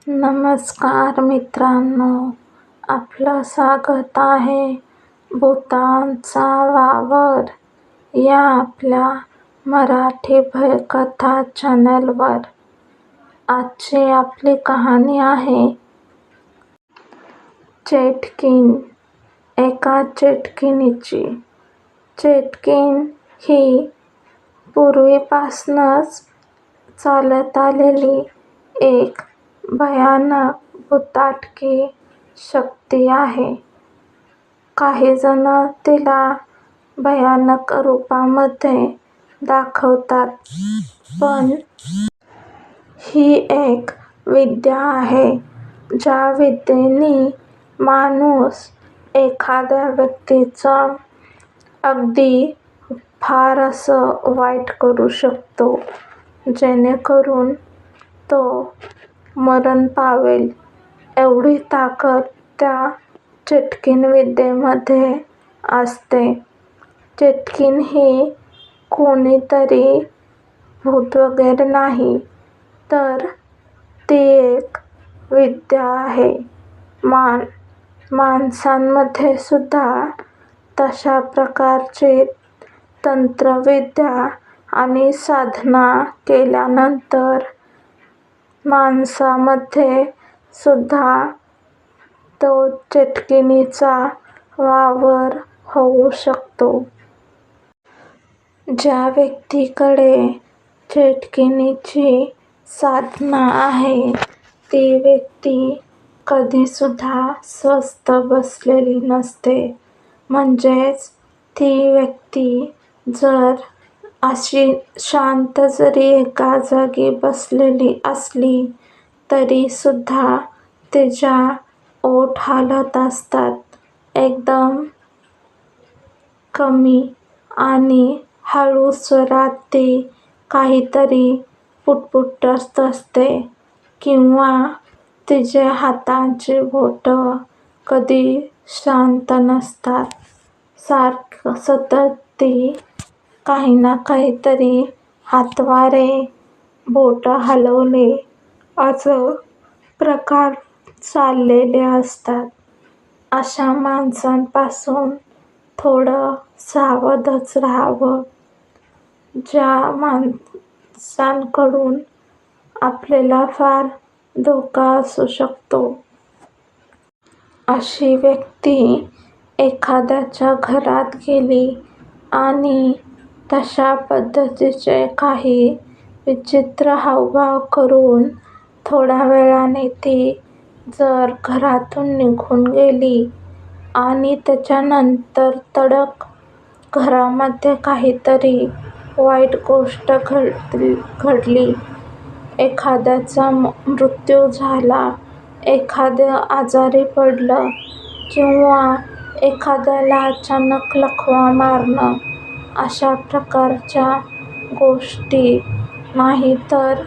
नमस्कार मित्रांनो, आपलं स्वागत आहे भूतांचा वावर या आपल्या मराठी भयकथा चॅनलवर. आजची आपली कहाणी आहे चेटकीण एका चेटकिणीची. चेटकीण ही पूर्वीपासूनच चालत आलेली एक भयानक भुताटकी शक्ती आहे. काही जण तिला भयानक रूपामध्ये दाखवतात, पण ही एक विद्या आहे ज्या विद्येने माणूस एखाद्या व्यक्तीचं अगदी फार असं वाईट करू शकतो, जेणेकरून तो मरण पावेल एवढी ताकद त्या चेटकीण विद्येमध्ये असते. चेटकीण ही कोणीतरी भूत वगैरे नाही, तर ती एक विद्या आहे. माणसांमध्ये सुद्धा तशा प्रकारची तंत्रविद्या आणि साधना केल्यानंतर माणसामध्ये सुद्धा तो चेटकिणीचा वावर होऊ शकतो. ज्या व्यक्तीकडे चेटकिणीची साधना आहे, ती व्यक्ती कधीसुद्धा स्वस्थ बसलेली नसते. म्हणजेच ती व्यक्ती जर अशी शांत जरी एका जागी बसलेली असली तरी सुद्धा तिच्या ओठ हालत असतात, एकदम कमी आणि हळू स्वरात ती काहीतरी पुटपुटत असते, किंवा तिचे हातांची बोटं कधी शांत नसतात. सारखं सतत ती काही ना काहीतरी हातवारे, बोटं हलवणे असं प्रकार चाललेले असतात. अशा माणसांपासून थोडं सावधच राहावं. ज्या माणसांकडून आपल्याला फार धोका असू शकतो. अशी व्यक्ती एखाद्याच्या घरात गेली आणि तशा पद्धतीचे काही विचित्र हावभाव करून थोड्या वेळाने ती जर घरातून निघून गेली आणि त्याच्यानंतर तडक घरामध्ये काहीतरी वाईट गोष्ट घडली, एखाद्याचा मृत्यू झाला, एखादं आजारी पडलं, किंवा एखाद्याला अचानक लकवा मारणं, अशा प्रकारच्या गोष्टी, नाहीतर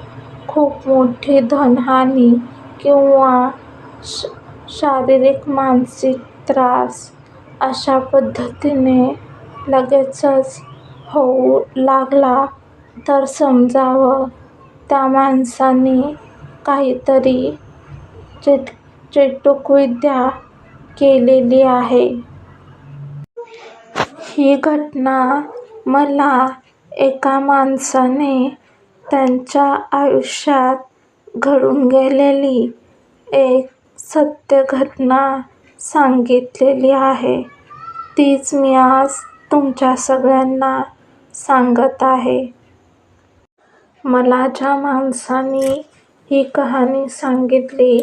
खूप मोठी धनहानी किंवा शारीरिक मानसिक त्रास अशा पद्धतीने लगेचच होऊ लागला तर समजावं त्या माणसाने काहीतरी चेटूक विद्या केलेली आहे. ही घटना मला एका माणसाने त्यांच्या आयुष्यात घडून गेलेली एक सत्य घटना सांगितलेली आहे. तीच मी आज तुमच्या सगळ्यांना सांगत आहे. मला ज्या माणसाने ही कहाणी सांगितली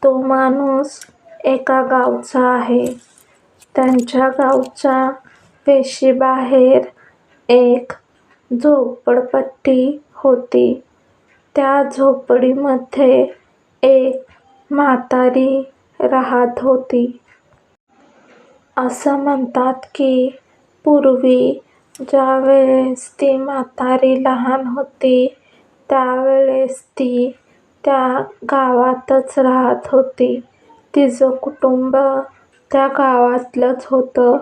तो माणूस एका गावचा आहे. त्यांच्या गावच्या वेशीबाहेर एक झोपडपट्टी होती. त्या झोपडीमध्ये एक म्हातारी राहत होती. असं म्हणतात की पूर्वी ज्या वेळेस ती म्हातारी लहान होती त्यावेळेस ती त्या गावातच राहत होती. तिचं कुटुंब त्या गावातलंच होतं.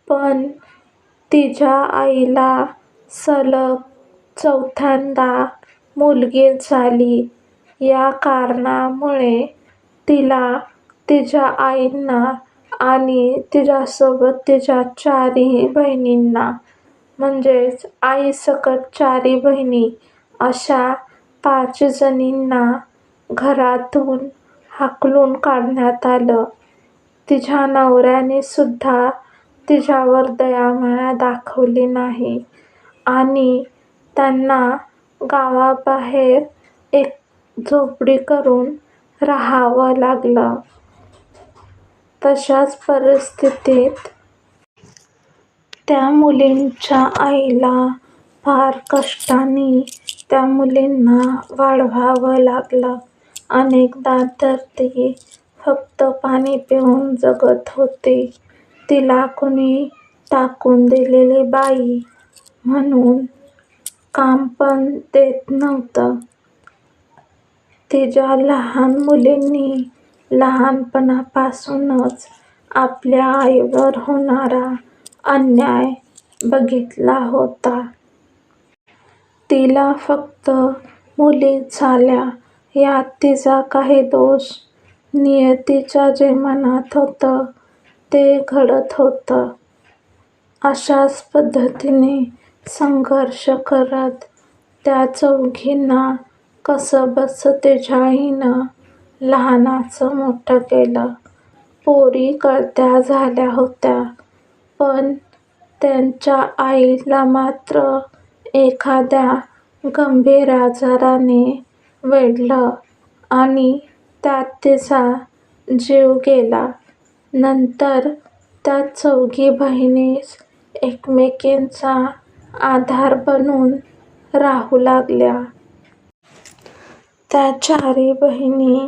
पण तिच्या आईला सलग चौथ्यांदा मुलगी झाली या कारणामुळे तिला तिच्या आईंना आणि तिच्यासोबत तिच्या 4ही बहिणींना म्हणजेच आईसकट 4ही बहिणी अशा 5 जणींना घरातून हाकलून काढण्यात आलं. तिच्या नवऱ्याने सुद्धा तिच्यावर दयामाया दाखवली नाही आणि त्यांना गावाबाहेर एक झोपडी करून राहावं लागलं. तशाच परिस्थितीत त्या मुलींच्या आईला फार कष्टाने त्या मुलींना वाढवावं लागलं. अनेकदा तर ती फक्त पाणी पिऊन जगत होती. तिला कुणी टाकून दिलेली बाई म्हणून काम पण देत नव्हतं. तिच्या लहान मुलींनी लहानपणापासूनच आपल्या आईवर होणारा अन्याय बघितला होता. तिला फक्त मुली झाल्या यात तिचा काही दोष. नियतीच्या जे मनात होतं ते घडत होतं. अशाच पद्धतीने संघर्ष करत त्या चौघींना कसंबसं तिच्या आईनं लहानाचं मोठं केलं. पोरी कळत्या झाल्या होत्या, पण त्यांच्या आईला मात्र एखाद्या गंभीर आजाराने वेढलं आणि त्यात तिचा जीव गेला. नंतर त्या 4घी बहिणीच एकमेकींचा आधार बनून राहू लागल्या. त्या 4ही बहिणी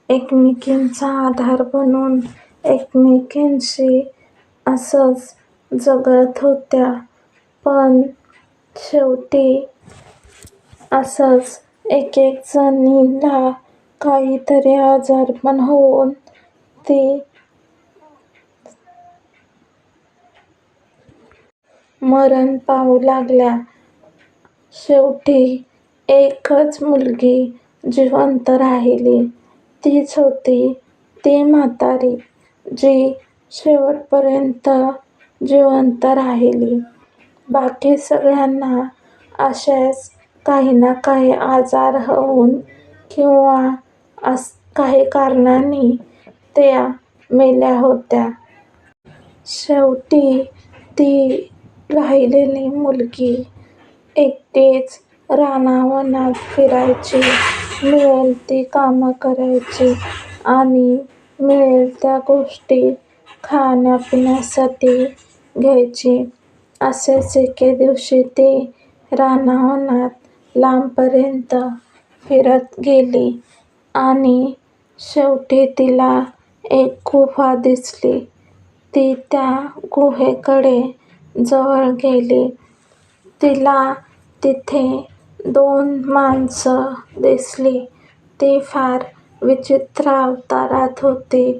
एकमेकींचा आधार बनून एकमेकींशी असंच जगत होत्या. पण शेवटी असंच एकेक जणीला काहीतरी आजारपण होऊन ती मरण पावू लागल्या. शेवटी एकच मुलगी जिवंत राहिली. तीच होती ती म्हातारी, जी शेवटपर्यंत जिवंत राहिली. बाकी सगळ्यांना असेच काही ना काही आजार होऊन किंवा काही कारणांनी त्या मेल्या होत्या. शेवटी ती राहिलेली मुलगी एकटीच रानावनात फिरायची, मिळेल ती कामं करायची आणि मिळेल त्या गोष्टी खाण्यापिण्यासाठी घ्यायची. असेच एके दिवशी ती रानावनात लांबपर्यंत फिरत गेली आणि शेवटी तिला एक गुहा दिसली. ती त्या गुहेकडे जवळ गेली. तिला तिथे 2 माणसं दिसली. ती फार विचित्र अवतारात होती.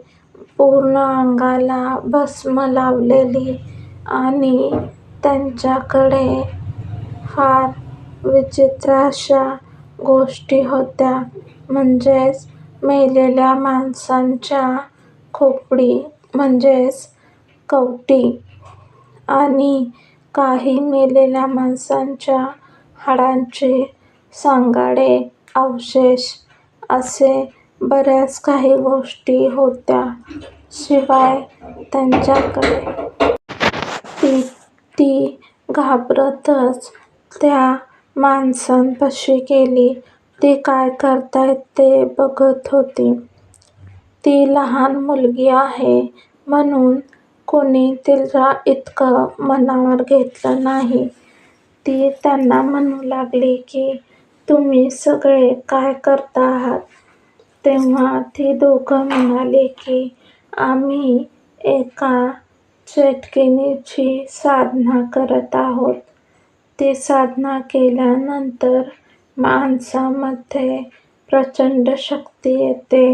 पूर्ण अंगाला भस्म लावलेली आणि त्यांच्याकडे फार विचित्र अशा गोष्टी होत्या. म्हणजेच मेलेल्या माणसांच्या खोपडी म्हणजेच कवटी आणि काही मेलेल्या माणसांच्या हाडांचे सांगाडे, अवशेष असे बऱ्याच काही गोष्टी होत्या. शिवाय त्यांच्याकडे ती घाबरतच त्या माणसांपाशी गेली. ती काय करतायत ते बघत होती. ती लहान मुलगी आहे म्हणून कोणी तिला इतकं मनावर घेतलं नाही. ती त्यांना म्हणू लागली की, तुम्ही सगळे काय करता आहात? तेव्हा ती दोघं म्हणाली की, आम्ही एका चेटकिणीची साधना करत आहोत. ती साधना केल्यानंतर माणसामध्ये प्रचंड शक्ती येते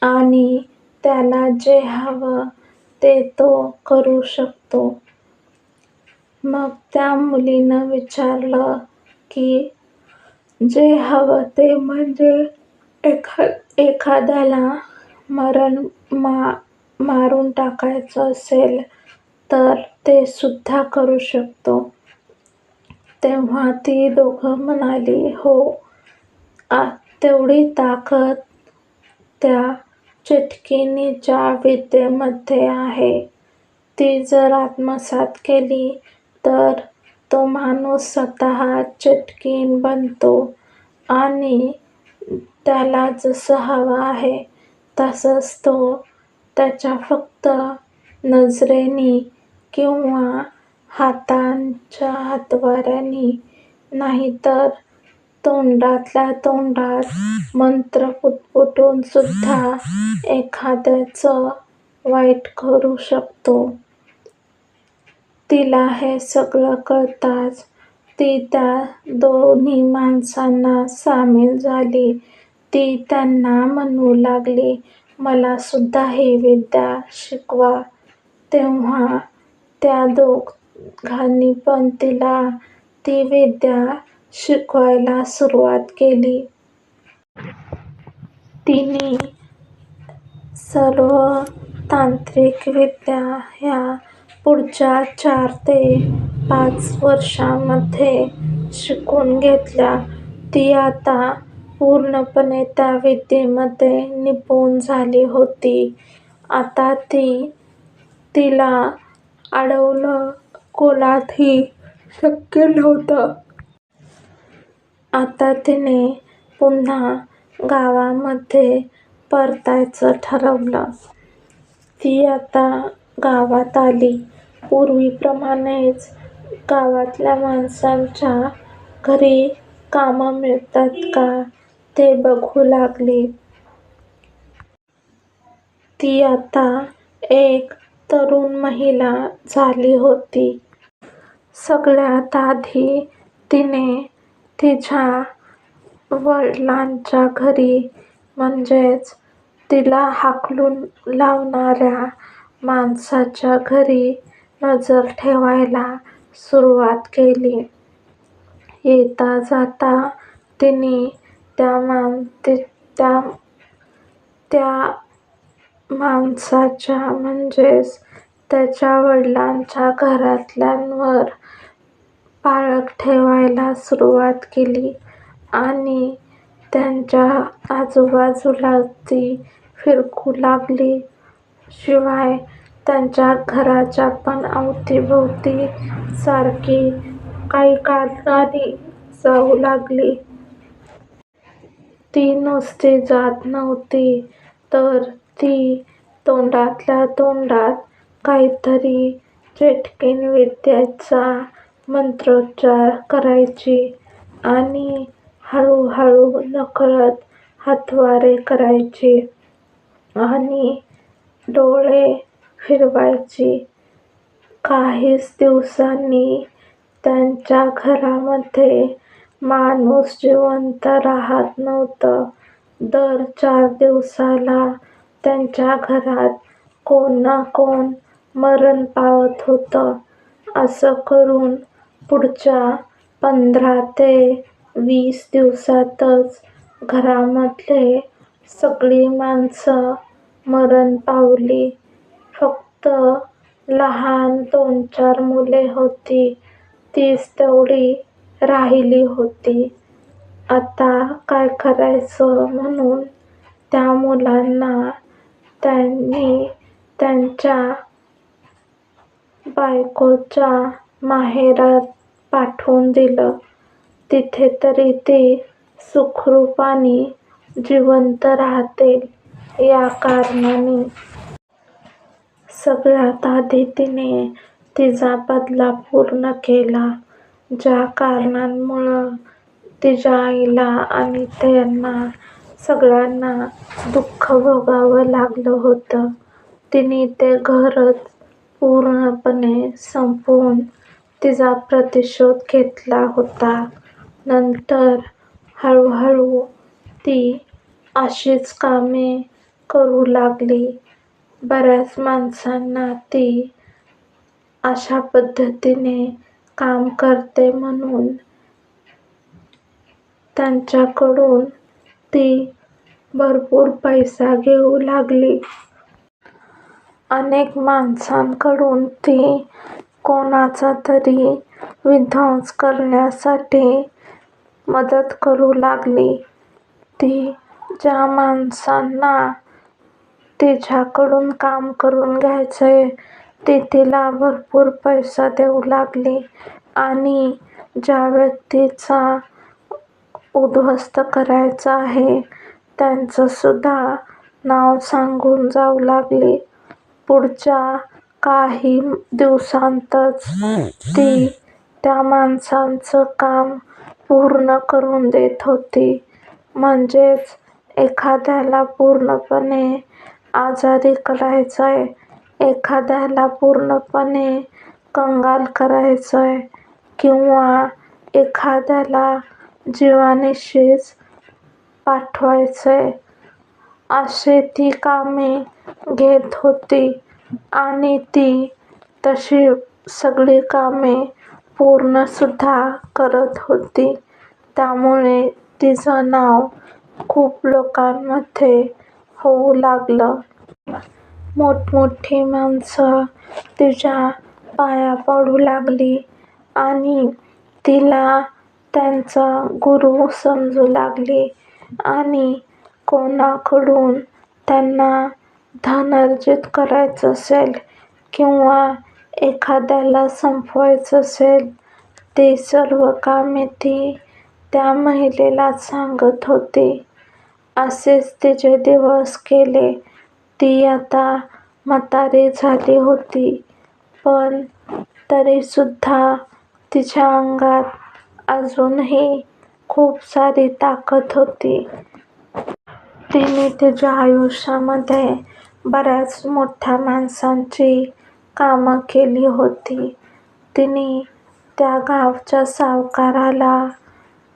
आणि त्याला जे हवं ते तो करू शकतो. मग त्या मुलीनं विचारलं की, जे हवं ते म्हणजे एखाद्याला मारून टाकायचं असेल तर ते सुद्धा करू शकतो. तेव्हा ती दोघं म्हणाली, हो, तेवढी ताकद त्या चिटकिणीच्या विद्येमध्ये आहे. ती जर आत्मसात केली तर तो माणूस स्वतः चिटकीण बनतो आणि त्याला जसं हवं आहे तसंच तो त्याच्या फक्त नजरेनी किंवा हातांच्या हातवाऱ्यानी नाहीतर तोंडातल्या तोंडात मंत्र पुटपुटून सुद्धा एखाद्याचं वाईट करू शकतो. तिला हे सगळं कळताच ती त्या दोन्ही माणसांना सामील झाली. ती त्यांना म्हणू लागली, मला सुद्धा ही विद्या शिकवा. तेव्हा त्या दोघांनी पण तिला ती विद्या शिकवायला सुरुवात केली. तिने सर्व तांत्रिक विद्या ह्या पुढच्या 4 ते 5 वर्षांमध्ये शिकून घेतल्या. ती आता पूर्णपणे त्या विद्येमध्ये निपुण झाली होती. आता तिला अडवणं कोणालाही शक्य नव्हतं. आता तिने पुन्हा गावामध्ये परतायचं ठरवलं. ती आता गावात आली. पूर्वीप्रमाणेच गावातल्या माणसांच्या घरी कामं मिळतात का ते बघू लागली. ती आता एक तरुण महिला झाली होती. सगळ्यात आधी तिने तिच्या वडिलांच्या घरी म्हणजेच तिला हाकलून लावणाऱ्या माणसाच्या घरी नजर ठेवायला सुरुवात केली. येता जाता तिने त्या माणसाच्या म्हणजेच त्याच्या वडिलांच्या घरातल्यांवर पाळत ठेवायला सुरुवात केली आणि त्यांच्या आजूबाजूला ती फिरकू लागली. शिवाय त्यांच्या घराच्या पण अवतीभवती सारखी काही कारणांनी जाऊ लागली. ती नुसती जात नव्हती तर ती तोंडातल्या तोंडात काहीतरी चिटकीण विद्येचा मंत्रोच्चार करायची आणि हळूहळू नकळत हातवारे करायची आणि डोळे फिरवायची. काहीच दिवसांनी त्यांच्या घरामध्ये माणूस जिवंत राहत नव्हतं. दर 4 दिवसाला त्यांच्या घरात कोण ना कोण मरण पावत होतं. असं करून पुढच्या 15 ते 20 दिवसातच घरामधली सगळी माणसं मरण पावली. फक्त लहान 2-4 मुले होती, तीच तेवढी राहिली होती. आता काय करायचं म्हणून त्या मुलांना त्यांनी त्यांच्या बायकोच्या माहेरात पाठवून दिलं. तिथे तरी ते सुखरूपाने जिवंत राहतील या कारणाने. सगळ्यात आधी तिने तिचा बदला पूर्ण केला. ज्या कारणांमुळं तिच्या आईला आणि त्यांना सगळ्यांना दुःख भोगावं लागलं होतं, तिने ते घरच पूर्णपणे संपवून तिचा प्रतिशोध घेतला होता. नंतर हळूहळू ती अशीच कामे करू लागली. बऱ्याच माणसांना ती अशा पद्धतीने काम करते म्हणून त्यांच्याकडून ती भरपूर पैसा घेऊ लागली. अनेक माणसांकडून ती कोणाचा तरी विध्वंस करण्यासाठी मदत करू लागली. ती ज्या माणसांना तिच्याकडून काम करून घ्यायचंय ती तिला भरपूर पैसा देऊ लागली आणि ज्या व्यक्तीचा उद्ध्वस्त करायचं आहे त्यांचं सुद्धा नाव सांगून जाऊ लागली. पुढच्या काही दिवसांतच ती त्या माणसांचं काम पूर्ण करून देत होती. म्हणजेच एखाद्याला पूर्णपणे आजारी करायचंय, एखाद्याला पूर्णपणे कंगाल करायचंय किंवा एखाद्याला जीवानिशीच पाठवायचंय अशी ती कामे घेत होती आणि ती तशी सगळी कामे पूर्णसुद्धा करत होती. त्यामुळे तिचं नाव खूप लोकांमध्ये होऊ लागलं. मोठमोठी माणसं तिच्या पाया पडू लागली आणि तिला त्यांचा गुरु समजू लागली आणि कोणाकडून त्यांना धन अर्जित करायचं असेल किंवा एखाद्याला संपवायचं असेल ती सर्व कामे ती त्या महिलेलाच सांगत होती. असेच तिचे दिवस गेले. ती आता म्हातारी झाली होती पण तरीसुद्धा तिच्या अंगात अजूनही खूप सारी ताकद होती. तिने तिच्या आयुष्यामध्ये बऱ्याच मोठ्या माणसांची कामं केली होती. तिने त्या गावच्या सावकाराला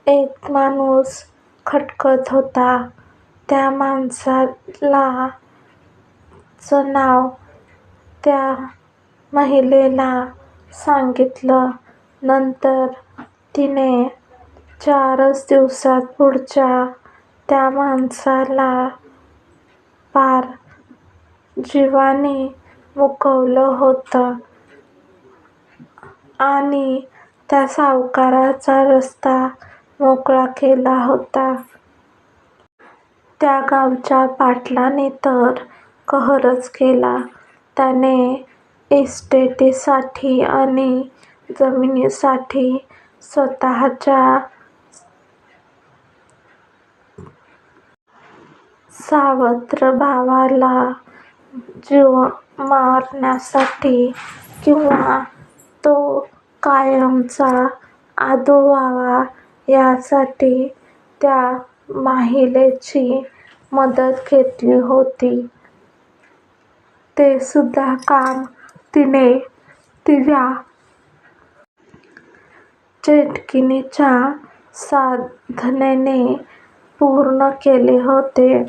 एक माणूस खटकत होता. त्या माणसाला चं नाव त्या महिलेला सांगितलं. नंतर तिने 4च दिवसात पुढच्या त्या माणसाला पार जीवाने मुकवलं होतं आणि त्या सावकाराचा रस्ता मोकळा केला होता. त्या गावच्या पाटलाने तर कहरच केला. त्याने इस्टेटीसाठी आणि जमिनीसाठी स्वतःच्या सावत्र भावाला जीव मारण्यासाठी किंवा तो कायमचा आदू व्हावा यासाठी त्या महिलेची मदत घेतली होती. ते सुद्धा काम तिने तिच्या चेटकिणीच्या साधनेने पूर्ण केले होते.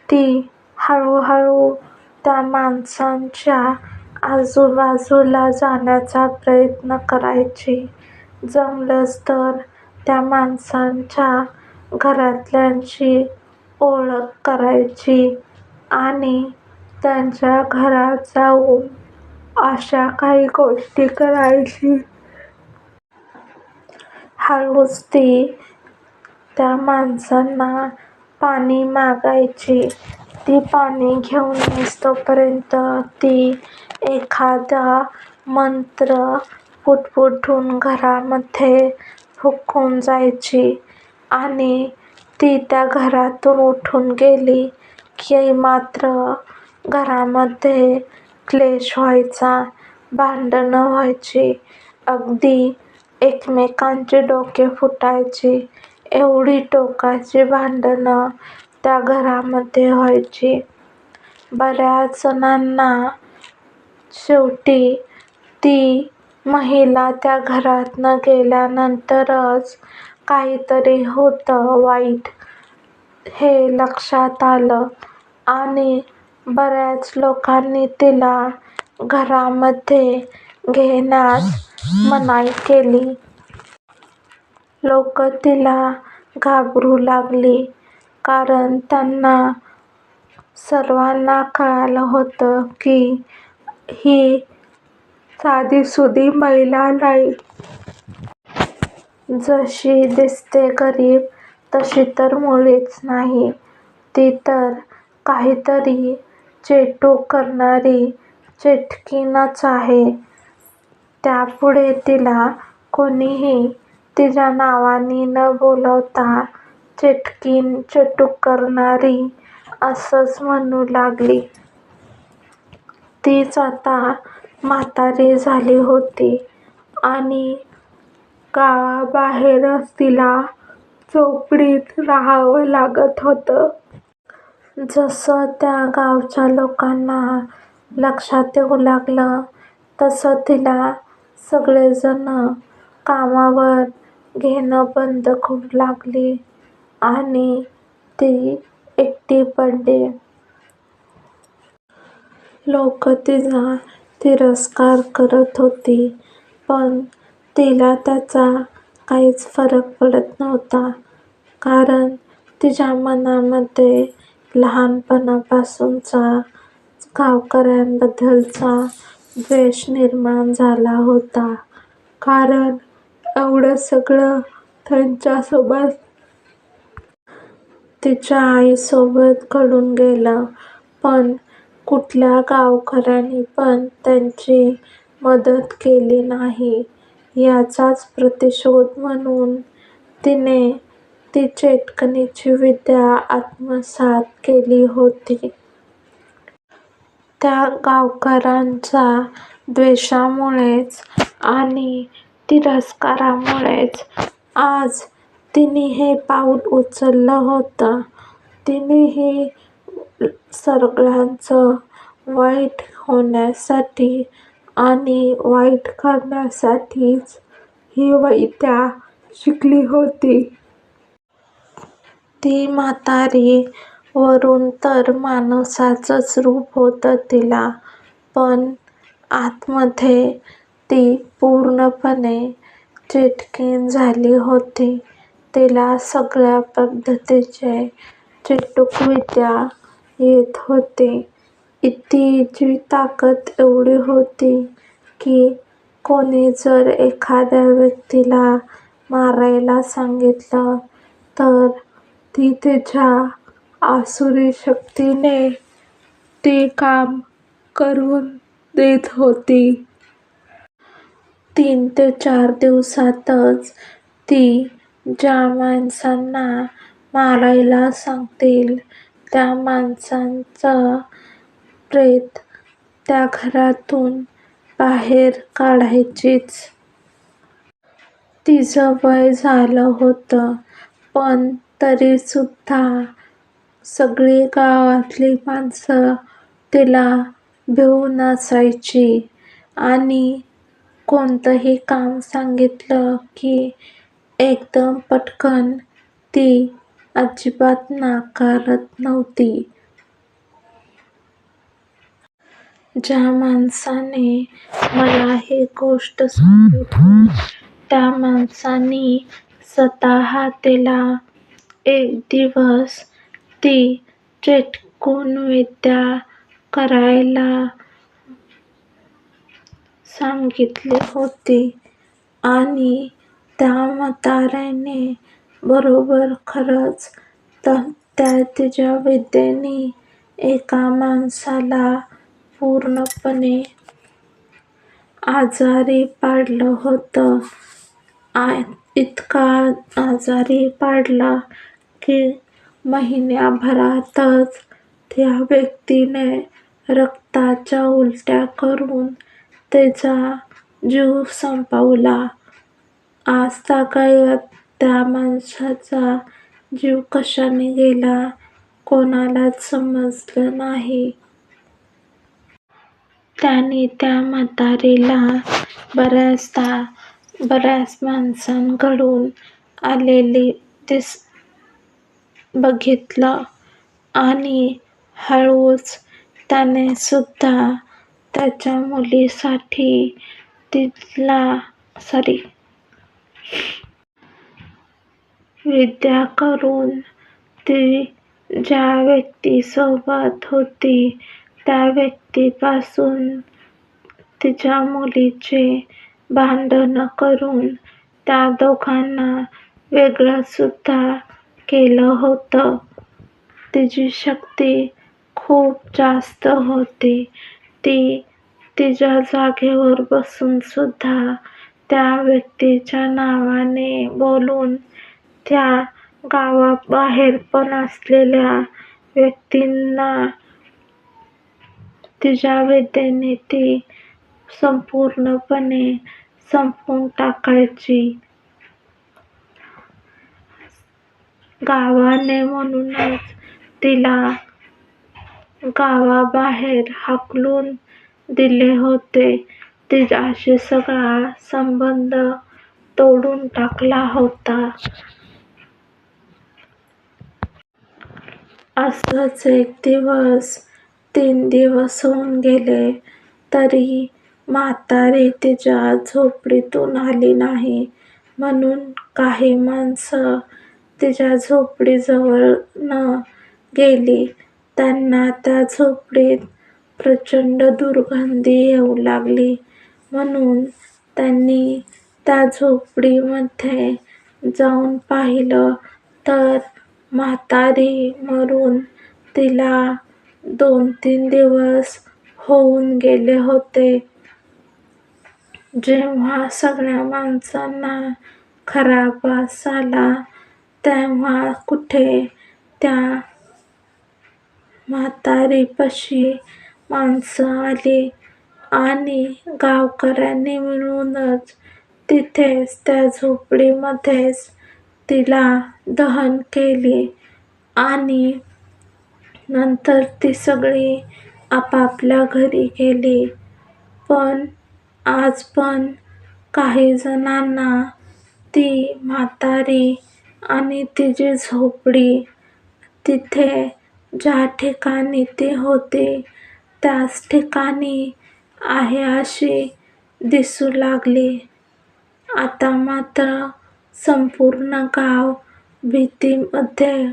ती हळूहळू त्या माणसांच्या आजूबाजूला जाण्याचा प्रयत्न करायची. जमलंच तर त्या माणसांच्या घरातल्यांची ओळख करायची आणि त्यांच्या घरात जाऊन अशा काही गोष्टी करायची. हळूच ती त्या माणसांना पाणी मागायची. ती पाणी घेऊन येईस्तोपर्यंत ती एखादा मंत्र पुटपुटून घरामध्ये फुंकून जायची आणि ती त्या घरातून उठून गेली की मात्र घरामध्ये क्लेश व्हायचा, भांडणं व्हायची. अगदी एकमेकांची डोके फुटायची. एवढी टोकाची भांडणं त्या घरामध्ये व्हायची. बऱ्याच जणांना शेवटी ती महिला त्या घरातनं गेल्यानंतरच काहीतरी होतं वाईट हे लक्षात आलं आणि बऱ्याच लोकांनी तिला घरामध्ये घेण्यास मनाई केली. लोकं तिला घाबरू लागली. कारण त्यांना सर्वांना कळालं होतं की ही साधीसुधी महिला नाही. जशी दिसते गरीब तशी तर मुळीच नाही. ती तर काहीतरी चेटूक करणारी चेटकीणच आहे. त्यापुढे तिला कोणीही तिच्या नावाने न बोलवता चेटकीण, चेटूक करणारी असंच म्हणू लागली. तीच आता म्हातारी झाली होती आणि गावाबाहेरच तिला झोपडीत राहावं लागत होतं. जसं त्या गावच्या लोकांना लक्षात येऊ लागलं तसं तिला सगळेजण कामावर घेणं बंद करू लागले आणि ती एकटी पडली. लोकं तिचा तिरस्कार करत होती, पण तिला त्याचा काहीच फरक पडत नव्हता. कारण तिच्या मनामध्ये लहानपणापासूनचा गावकऱ्यांबद्दलचा द्वेष निर्माण झाला होता. कारण एवढं सगळं त्यांच्यासोबत तिच्या आईसोबत घडून गेलं, पण कुठल्या गावकऱ्यांनी पण त्यांची मदत केली नाही. याचाच प्रतिशोध म्हणून तिने ती चेटकिणीची विद्या आत्मसात केली होती. त्या गावकऱ्यांच्या द्वेषामुळेच आणि तिरस्कारामुळेच आज तिने हे पाऊल उचललं होतं. तिनेही सगळ्यांचं वाईट होण्यासाठी आणि वाईट करण्यासाठीच ही विद्या शिकली होती. ती म्हातारी वरून तर माणसाचंच रूप होतं तिला, पण आतमध्ये ती पूर्णपणे चेटकीण झाली होती. तिला सगळ्या पद्धतीची चेटूक विद्या येत होती. तिची ताकद एवढी होती की कोणी जर एखाद्या व्यक्तीला मारायला सांगितलं तर ती तिच्या आसुरी शक्तीने ते काम करून देत होती. 3 ते 4 दिवसातच ती ज्या माणसांना मारायला सांगतील त्या माणसाचं प्रेत त्या घरातून बाहेर काढायचीच. तिचं वय झालं होतं, पण तरीसुद्धा सगळी गावातली माणसं तिला भिवून असायची आणि कोणतंही काम सांगितलं की एकदम पटकन ती अजिबात नाकारत नव्हती. ज्या माणसाने मला ही गोष्ट सांगितली त्या माणसाने स्वतः तिला एक दिवस ती चेटूक विद्या करायला सांगितली होती आणि त्या म्हातारीने बरोबर खरंच त्या तिच्या विद्येने एका माणसाला पूर्णपणे आजारी पाडलं होतं. इतका आजारी पाडला की महिन्याभरातच त्या व्यक्तीने रक्ताच्या उलट्या करून तिचा जीव संपवला. आजतागायत त्या माणसाचा जीव कशाने गेला कोणालाच समजलं नाही. त्याने त्या म्हातारीला बऱ्याच माणसांकडून आलेली बघितलं आणि हळूच त्याने सुद्धा त्याच्या मुलीसाठी विद्या करून ती ज्या व्यक्तीसोबत होती त्या व्यक्तीपासून तिच्या मुलीचे भांडण करून त्या दोघांना वेगळं सुद्धा केलं होतं. तिची शक्ती खूप जास्त होती. ती तिच्या जागेवर बसून सुद्धा त्या व्यक्तीच्या नावाने बोलून त्या गावाबाहेर पण असलेल्या व्यक्तींना तिच्या विद्येने ती संपूर्णपणे संपवून टाकायची. गावाने म्हणूनच तिला गावाबाहेर हाकलून दिले होते. तिच्याशी सगळा संबंध तोडून टाकला होता. असंच एक दिवस 3 दिवस होऊन गेले तरी म्हातारी तिच्या झोपडीतून आली नाही. म्हणून काही माणसं तिच्या झोपडीजवळ न गेली. त्यांना त्या झोपडीत प्रचंड दुर्गंधी येऊ लागली. म्हणून त्यांनी त्या झोपडीमध्ये जाऊन पाहिलं तर म्हातारी मरून तिला 2-3 दिवस होऊन गेले होते. जेव्हा सगळ्या माणसांना खरा वास आला तेव्हा कुठे त्या म्हातारीपाशी माणसं आली आणि गावकऱ्यांनी मिळूनच तिथेच त्या झोपडीमध्येच तिला दहन केली आणि नंतर ती सगळी आपापल्या घरी गेली. पण आज पण काही जणांना ती म्हातारी आणि तिची झोपडी तिथे ज्या ठिकाणी ती होती त्याच ठिकाणी आहे अशी दिसू लागली. आता मात्र संपूर्ण गाव भीतीमध्ये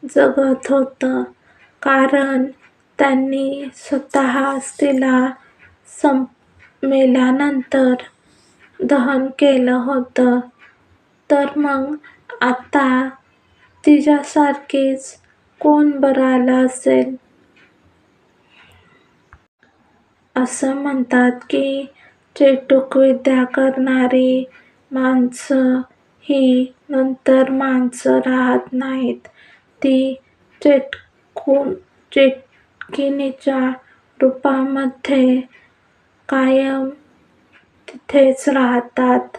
जगत होतं. कारण त्यांनी स्वतःच तिला मेल्यानंतर दहन केलं होतं. तर मग आता तिच्यासारखीच कोण बरं आलं असेल? असं म्हणतात की चेटूक विद्या करणारी माणसं ही नंतर माणसं राहत नाहीत. ती चेटकिणीच्या रूपामध्ये कायम तिथेच राहतात.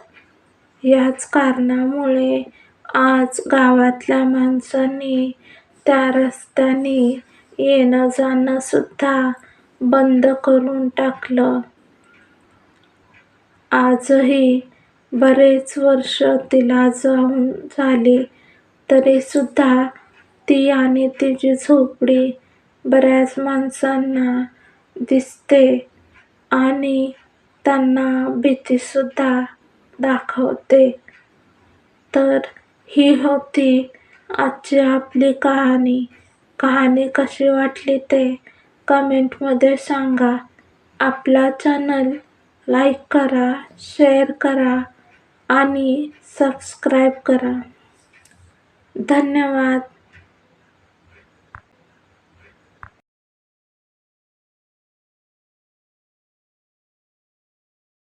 याच कारणामुळे आज गावातल्या माणसांनी त्या रस्त्याने येणं जाणं सुद्धा बंद करून टाकलं. आजही बरेच वर्ष तिला जाऊन झाली तरी सुद्धा ती आणि तिची झोपडी बऱ्याच माणसांना दिसते आणि त्यांना भीतीसुद्धा दाखवते. तर ही होती आजची आपली कहाणी. कहाणी कशी वाटली ते कमेंटमध्ये सांगा. आपला चॅनल लाईक करा, शेअर करा आणि सबस्क्राईब करा. धन्यवाद.